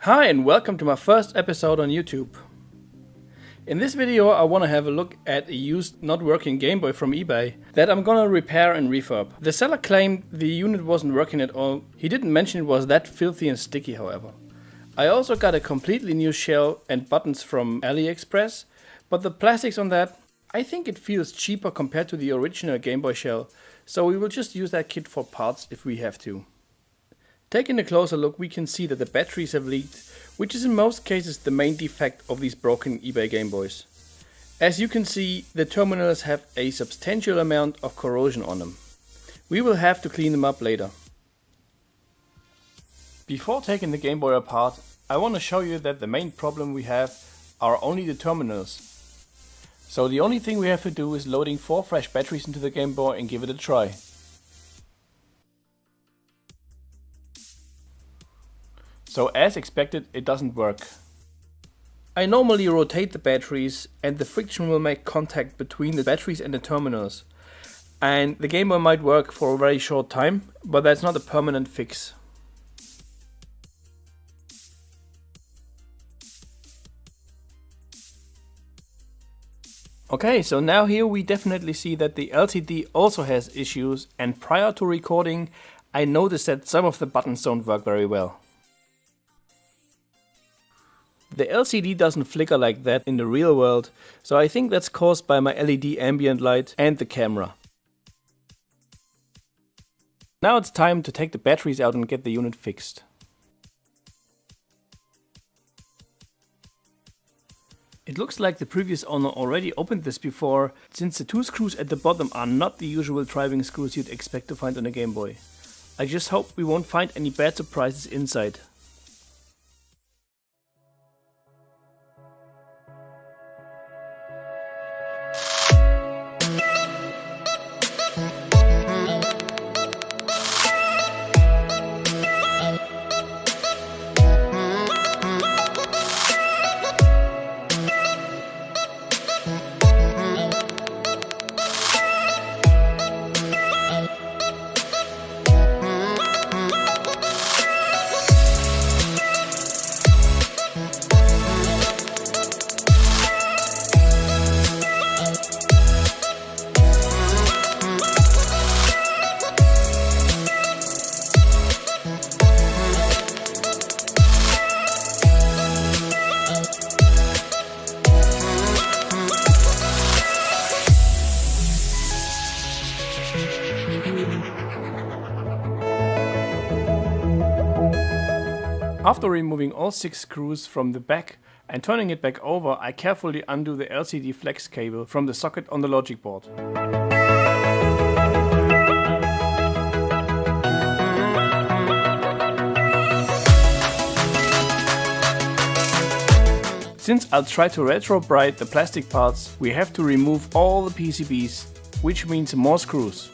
Hi and welcome to my first episode on YouTube. In this video I want to have a look at a used not working Game Boy from eBay that I'm gonna repair and refurb. The seller claimed the unit wasn't working at all. He didn't mention it was that filthy and sticky, however. I also got a completely new shell and buttons from AliExpress, but the plastics on that, I think it feels cheaper compared to the original Game Boy shell, so we will just use that kit for parts if we have to. Taking a closer look, we can see that the batteries have leaked, which is in most cases the main defect of these broken eBay Game Boys. As you can see, the terminals have a substantial amount of corrosion on them. We will have to clean them up later. Before taking the Game Boy apart, I want to show you that the main problem we have are only the terminals. So the only thing we have to do is loading 4 fresh batteries into the Game Boy and give it a try. So as expected, it doesn't work. I normally rotate the batteries and the friction will make contact between the batteries and the terminals. And the Game Boy might work for a very short time, but that's not a permanent fix. Okay, so now here we definitely see that the LCD also has issues, and prior to recording I noticed that some of the buttons don't work very well. The LCD doesn't flicker like that in the real world, so I think that's caused by my LED ambient light and the camera. Now it's time to take the batteries out and get the unit fixed. It looks like the previous owner already opened this before, since the 2 screws at the bottom are not the usual driving screws you'd expect to find on a Game Boy. I just hope we won't find any bad surprises inside. After removing all 6 screws from the back and turning it back over, I carefully undo the LCD flex cable from the socket on the logic board. Since I'll try to retro-bride the plastic parts, we have to remove all the PCBs, which means more screws.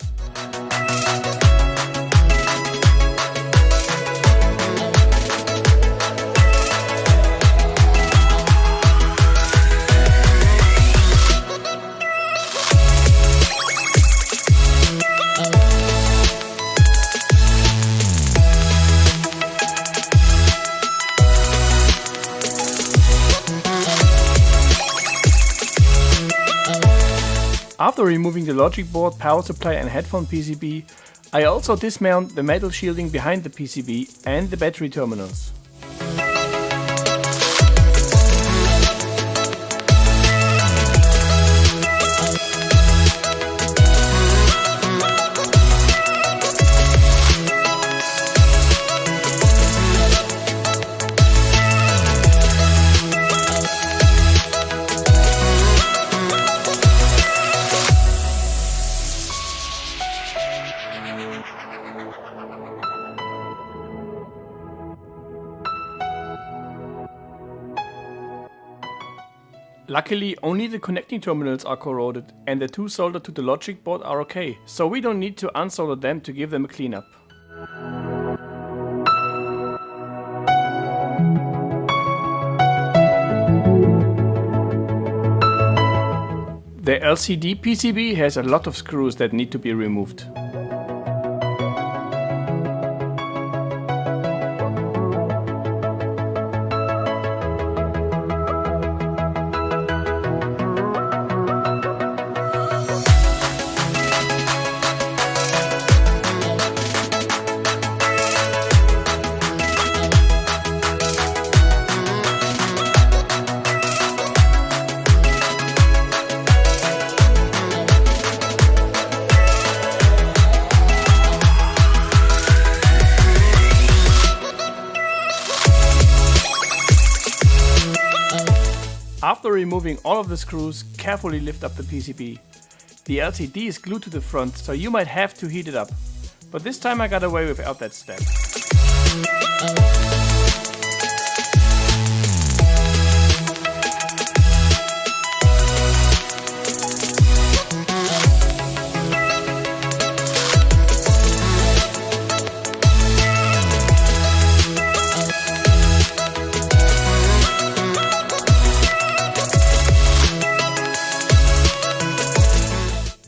After removing the logic board, power supply and headphone PCB, I also dismount the metal shielding behind the PCB and the battery terminals. Luckily, only the connecting terminals are corroded and the 2 soldered to the logic board are okay, so we don't need to unsolder them to give them a cleanup. The LCD PCB has a lot of screws that need to be removed. After removing all of the screws, carefully lift up the PCB. The LCD is glued to the front, so you might have to heat it up. But this time I got away without that step.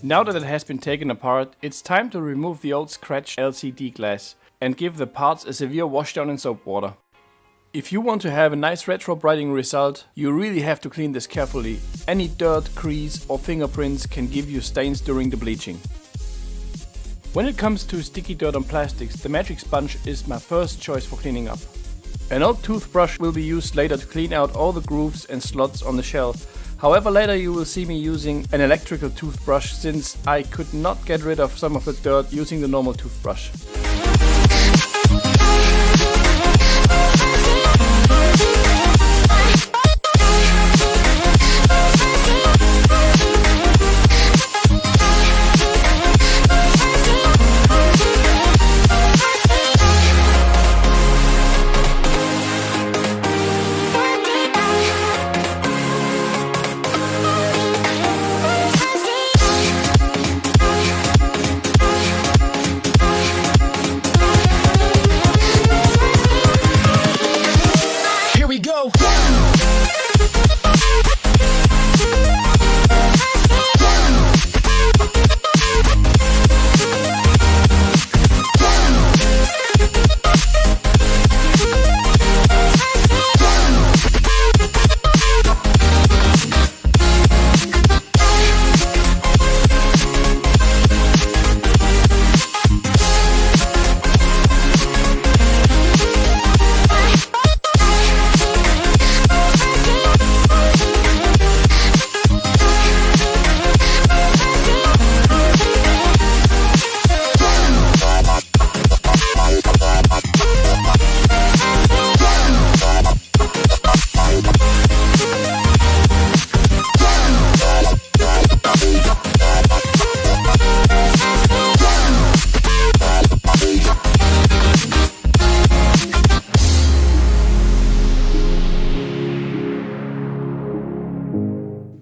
Now that it has been taken apart, it's time to remove the old scratched LCD glass and give the parts a severe washdown in soap water. If you want to have a nice retro brighting result, you really have to clean this carefully. Any dirt, grease or fingerprints can give you stains during the bleaching. When it comes to sticky dirt on plastics, the magic sponge is my first choice for cleaning up. An old toothbrush will be used later to clean out all the grooves and slots on the shell. However, later you will see me using an electrical toothbrush since I could not get rid of some of the dirt using the normal toothbrush.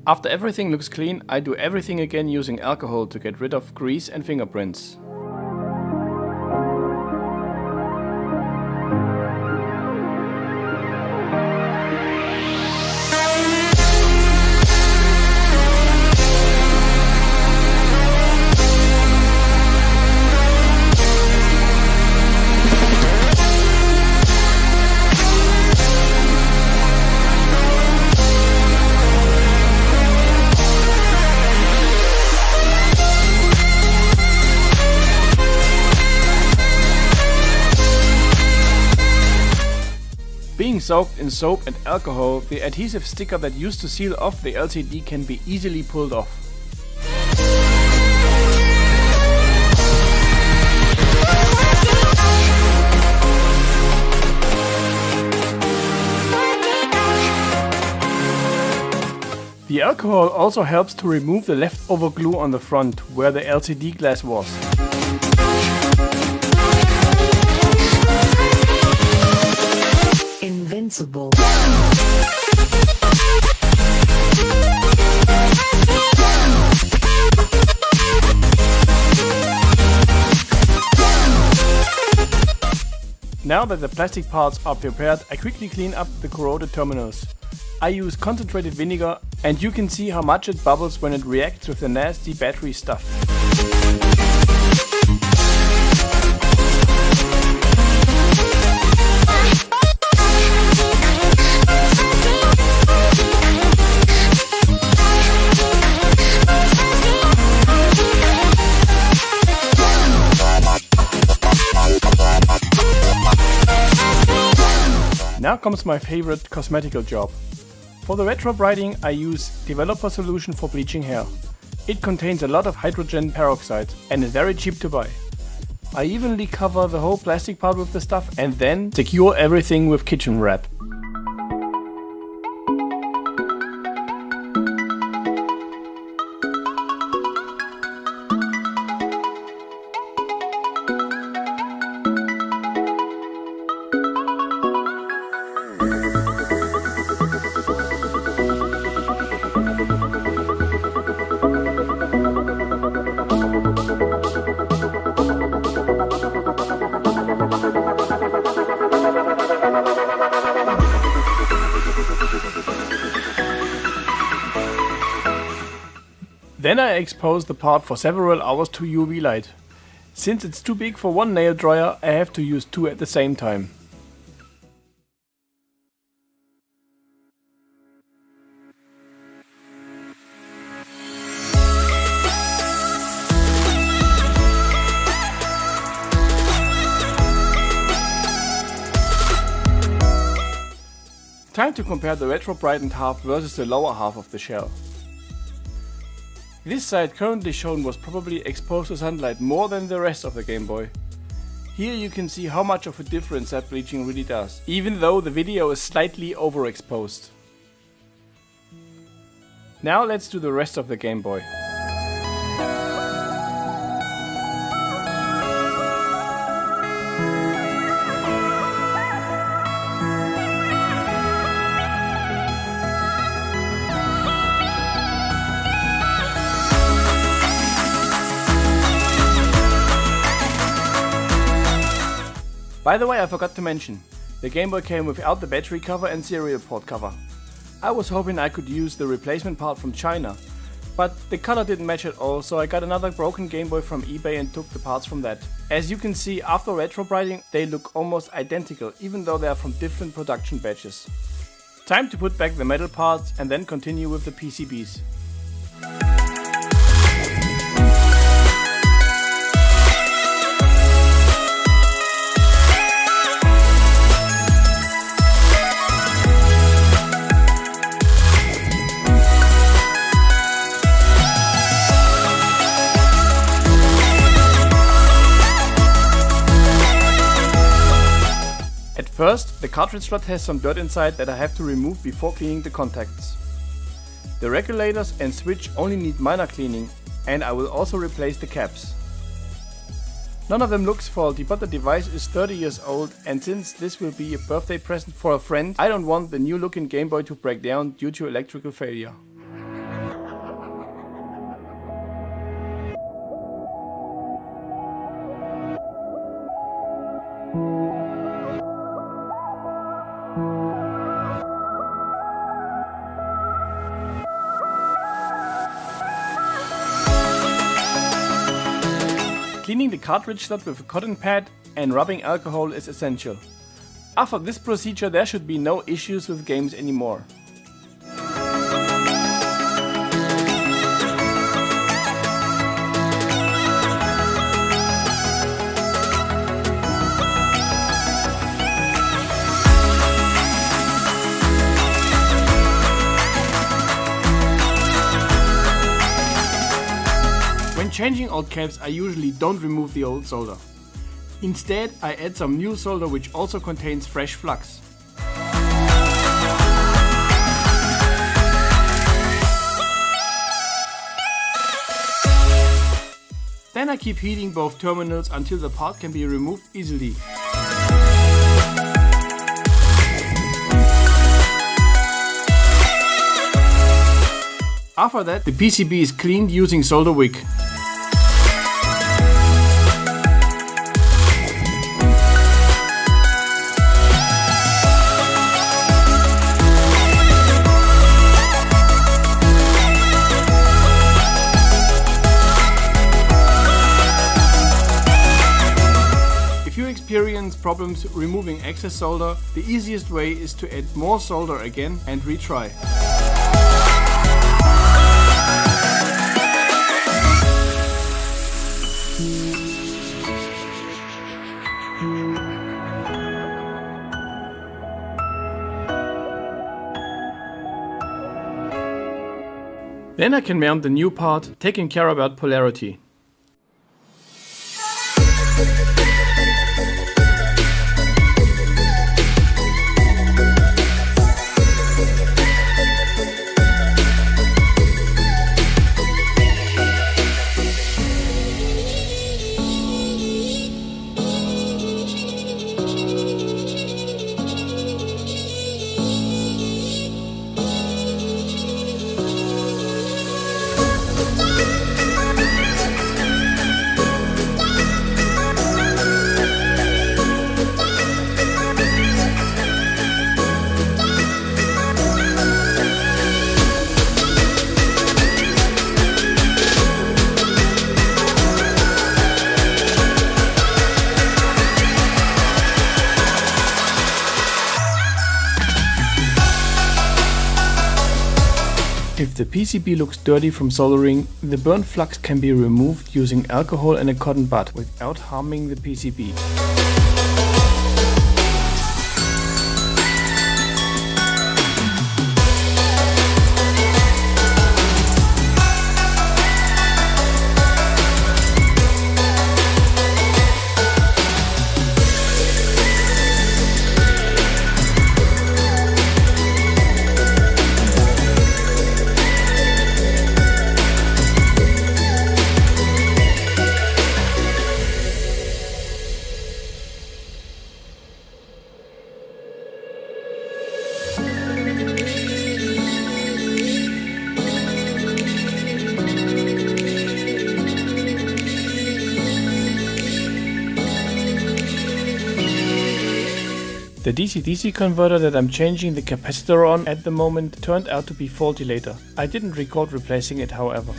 After everything looks clean, I do everything again using alcohol to get rid of grease and fingerprints. Being soaked in soap and alcohol, the adhesive sticker that used to seal off the LCD can be easily pulled off. The alcohol also helps to remove the leftover glue on the front, where the LCD glass was. Invincible. Now that the plastic parts are prepared, I quickly clean up the corroded terminals. I use concentrated vinegar and you can see how much it bubbles when it reacts with the nasty battery stuff. Now comes my favorite cosmetical job. For the retro brighting I use Developer Solution for bleaching hair. It contains a lot of hydrogen peroxide and is very cheap to buy. I evenly cover the whole plastic part with the stuff and then secure everything with kitchen wrap. Then I exposed the part for several hours to UV light. Since it's too big for one nail dryer, I have to use two at the same time. Time to compare the retro-brightened half versus the lower half of the shell. This side currently shown was probably exposed to sunlight more than the rest of the Game Boy. Here you can see how much of a difference that bleaching really does, even though the video is slightly overexposed. Now let's do the rest of the Game Boy. By the way, I forgot to mention, the Game Boy came without the battery cover and serial port cover. I was hoping I could use the replacement part from China, but the color didn't match at all, so I got another broken Game Boy from eBay and took the parts from that. As you can see, after retro brighting, they look almost identical, even though they are from different production batches. Time to put back the metal parts and then continue with the PCBs. First, the cartridge slot has some dirt inside that I have to remove before cleaning the contacts. The regulators and switch only need minor cleaning, and I will also replace the caps. None of them looks faulty, but the device is 30 years old, and since this will be a birthday present for a friend, I don't want the new looking Game Boy to break down due to electrical failure. Cleaning the cartridge slot with a cotton pad and rubbing alcohol is essential. After this procedure there should be no issues with games anymore. When changing old caps, I usually don't remove the old solder. Instead, I add some new solder which also contains fresh flux. Then I keep heating both terminals until the part can be removed easily. After that, the PCB is cleaned using solder wick. If you experience problems removing excess solder, the easiest way is to add more solder again and retry. Then I can mount the new part, taking care about polarity. If the PCB looks dirty from soldering, the burnt flux can be removed using alcohol and a cotton bud without harming the PCB. The DC-DC converter that I'm changing the capacitor on at the moment turned out to be faulty later. I didn't record replacing it, however.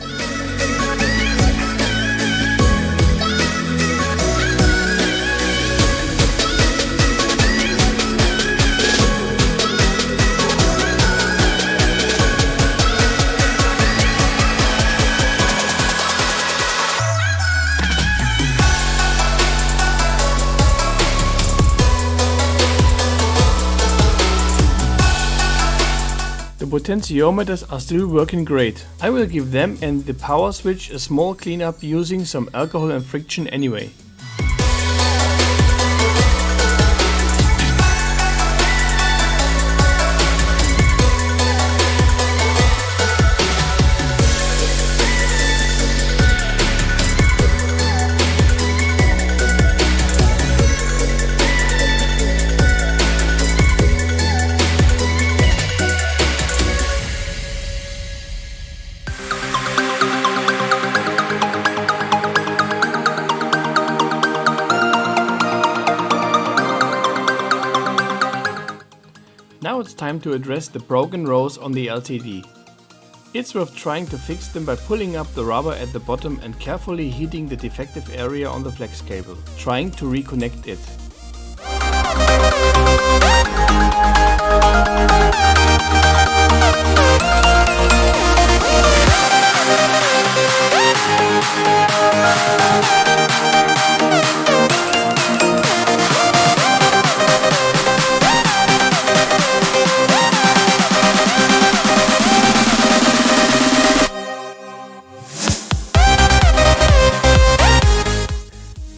The potentiometers are still working great. I will give them and the power switch a small cleanup using some alcohol and friction anyway. Now it's time to address the broken rows on the LCD. It's worth trying to fix them by pulling up the rubber at the bottom and carefully heating the defective area on the flex cable, trying to reconnect it.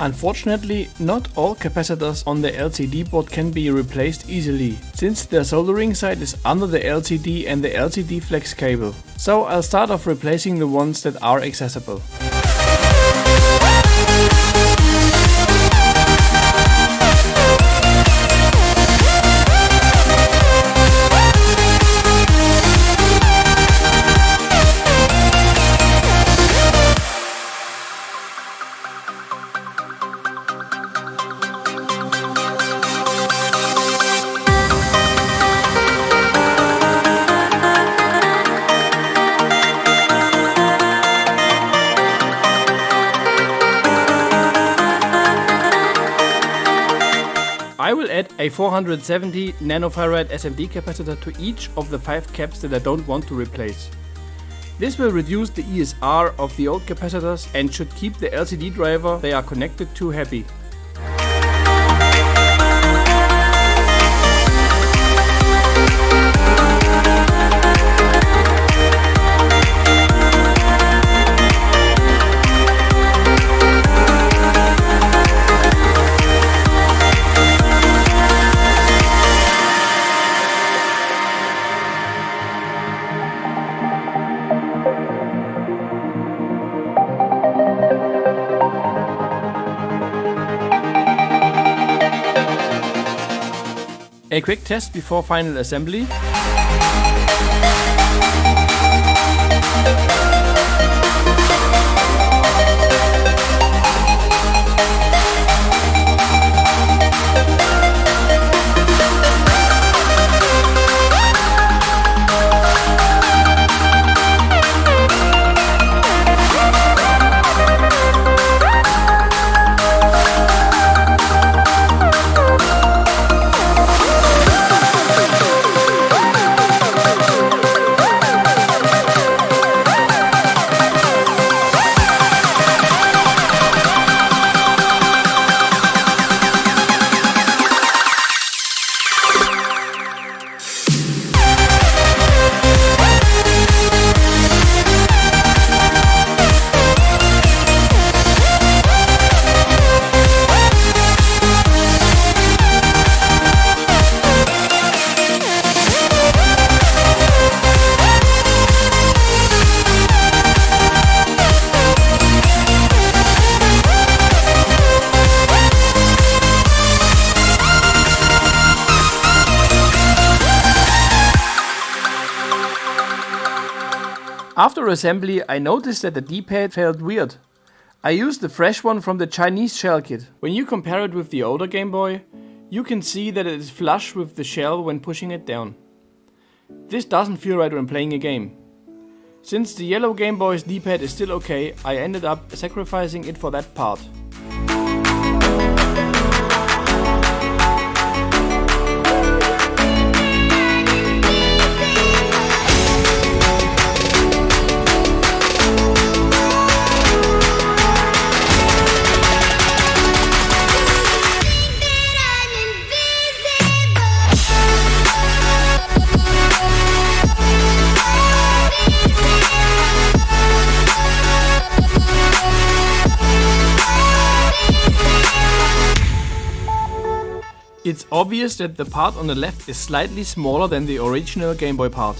Unfortunately, not all capacitors on the LCD board can be replaced easily, since the soldering site is under the LCD and the LCD flex cable. So I'll start off replacing the ones that are accessible. I will add a 470 nanofarad SMD capacitor to each of the 5 caps that I don't want to replace. This will reduce the ESR of the old capacitors and should keep the LCD driver they are connected to happy. A quick test before final assembly. After assembly, I noticed that the D-pad felt weird. I used the fresh one from the Chinese shell kit. When you compare it with the older Game Boy, you can see that it is flush with the shell when pushing it down. This doesn't feel right when playing a game. Since the yellow Game Boy's D-pad is still okay, I ended up sacrificing it for that part. It's obvious that the part on the left is slightly smaller than the original Game Boy part.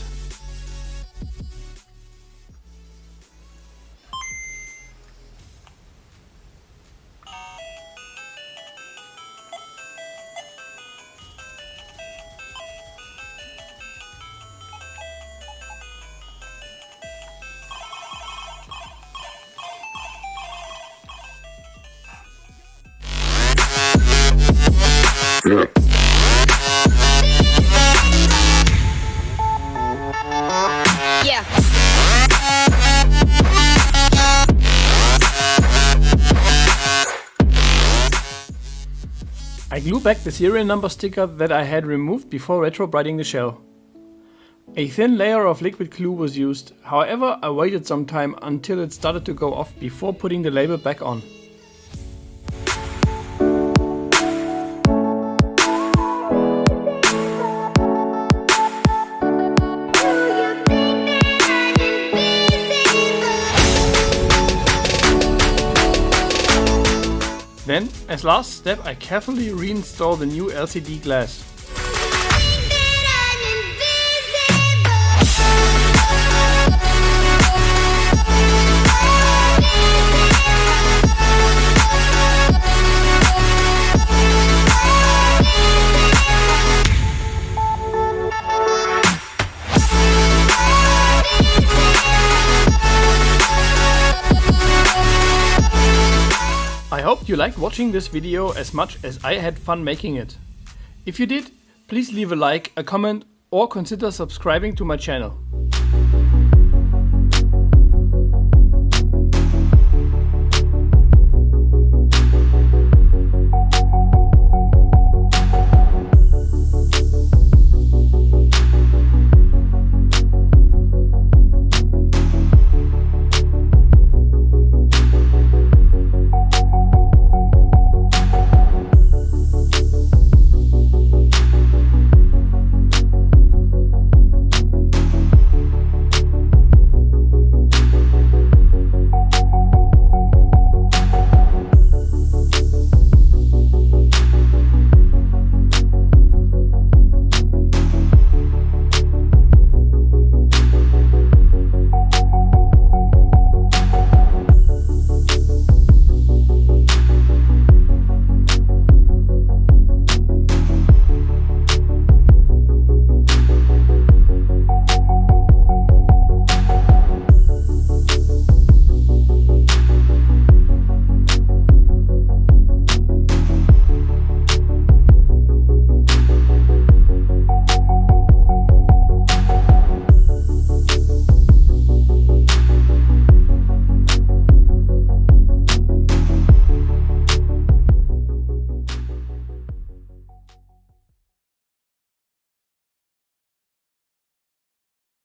Yeah. I glue back the serial number sticker that I had removed before retrobriting the shell. A thin layer of liquid glue was used, however I waited some time until it started to go off before putting the label back on. Then, as last step, I carefully reinstall the new LCD glass. I hope you liked watching this video as much as I had fun making it. If you did, please leave a like, a comment, or consider subscribing to my channel.